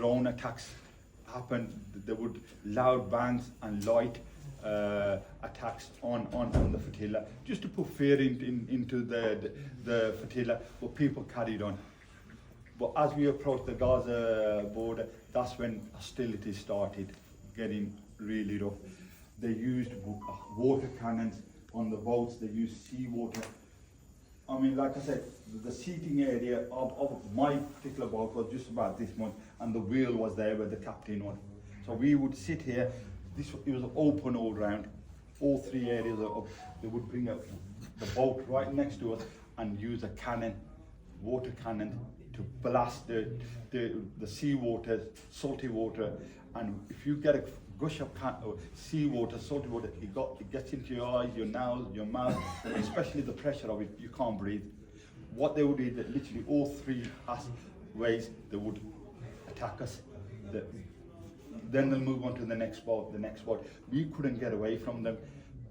drone attacks happened. There would loud bangs and light attacks on the flotilla, just to put fear into the flotilla, but people carried on. But as we approached the Gaza border, that's when hostilities started getting really rough. They used water cannons on the boats, they used seawater. I mean, like I said, the seating area of my particular boat was just about this much, and the wheel was there where the captain was. So we would sit here, it was open all round, all three areas they would bring up the boat right next to us and use a cannon, water cannon, to blast the seawater, salty water. And if you get a gush of seawater, salty water, it gets into your eyes, your nose, your mouth, especially the pressure of it, you can't breathe. What they would do, that literally all three ways they would attack us. Then they'll move on to the next boat, We couldn't get away from them,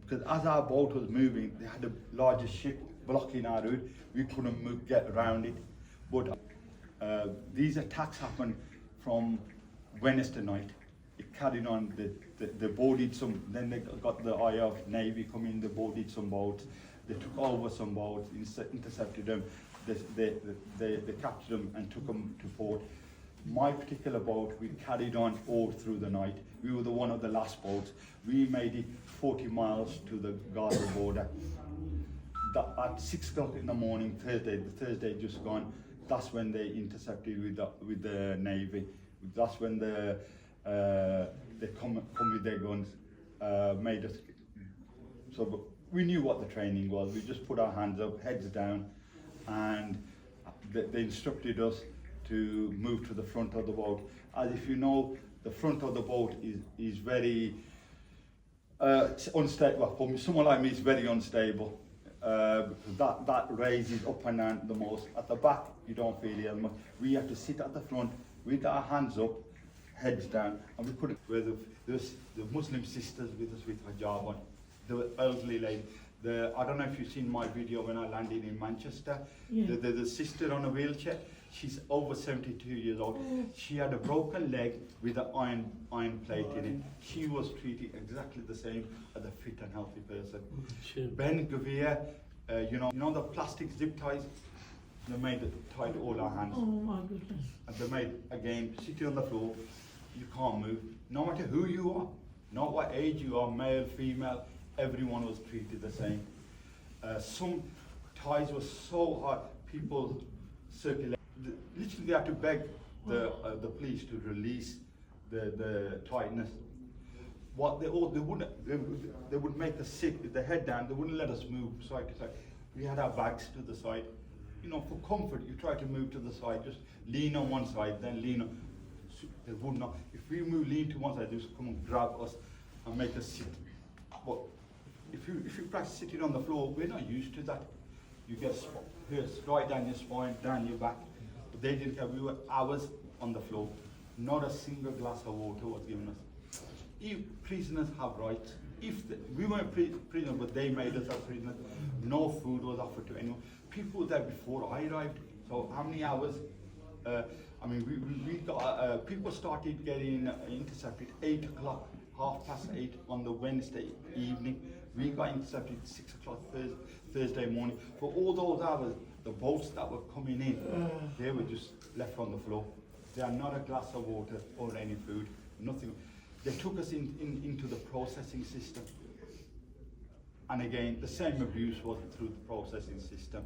because as our boat was moving, they had a larger ship blocking our route. We couldn't get around it. But these attacks happened from Wednesday night. It carried on. They boarded some. Then they got the eye of Navy coming. They boarded some boats. They took over some boats, intercepted them. They captured them and took them to port. My particular boat, we carried on all through the night. We were one of the last boats. We made it 40 miles to the Gaza border. At 6 o'clock in the morning, the Thursday just gone, that's when they intercepted with the Navy. That's when they come with their guns, made us. So we knew what the training was. We just put our hands up, heads down, and they instructed us to move to the front of the boat. As if you know, the front of the boat is very unstable. Well, for someone like me, it's very unstable. That raises up and down the most. At the back, you don't feel it as much. We have to sit at the front with our hands up, heads down, and we put it where the Muslim sisters with us with hijab on, the elderly lady. I don't know if you've seen my video when I landed in Manchester. Yeah. The sister on a wheelchair. She's over 72 years old. She had a broken leg with an iron plate in it. She was treated exactly the same as a fit and healthy person. Behaviour, you know the plastic zip ties? They tied all our hands. Oh my goodness. And they made, again, sitting on the floor, you can't move. No matter who you are, not what age you are, male, female, everyone was treated the same. Some ties were so hard, people circulated. Literally they had to beg the police to release the tightness. What they would make us sit with the head down. They wouldn't let us move side to side. We had our bags to the side. You know, for comfort, you try to move to the side, just lean on one side, then lean on. They would not. If we lean to one side, they just come and grab us and make us sit. But if you practice sitting on the floor, we're not used to that. You get right down your spine, down your back. But they didn't care. We were hours on the floor. Not a single glass of water was given us. If prisoners have rights, we weren't prisoners, but they made us as prisoners. No food was offered to anyone. People were there before I arrived. So how many hours? I mean, we got people started getting intercepted 8 o'clock, 8:30 on the Wednesday evening. We got intercepted 6 o'clock Thursday morning. For all those hours, the boats that were coming in, they were just left on the floor. They had not a glass of water or any food, nothing. They took us into the processing system. And again, the same abuse was through the processing system.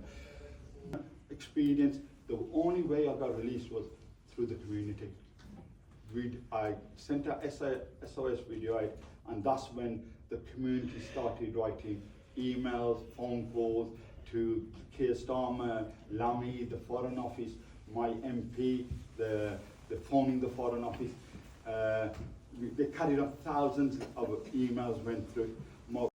Experience, the only way I got released was through the community. I sent a SOS video out, and that's when the community started writing emails, phone calls to Keir Starmer, Lamy, the Foreign Office, my MP, the phoning the Foreign Office. They carried on, thousands of emails went through.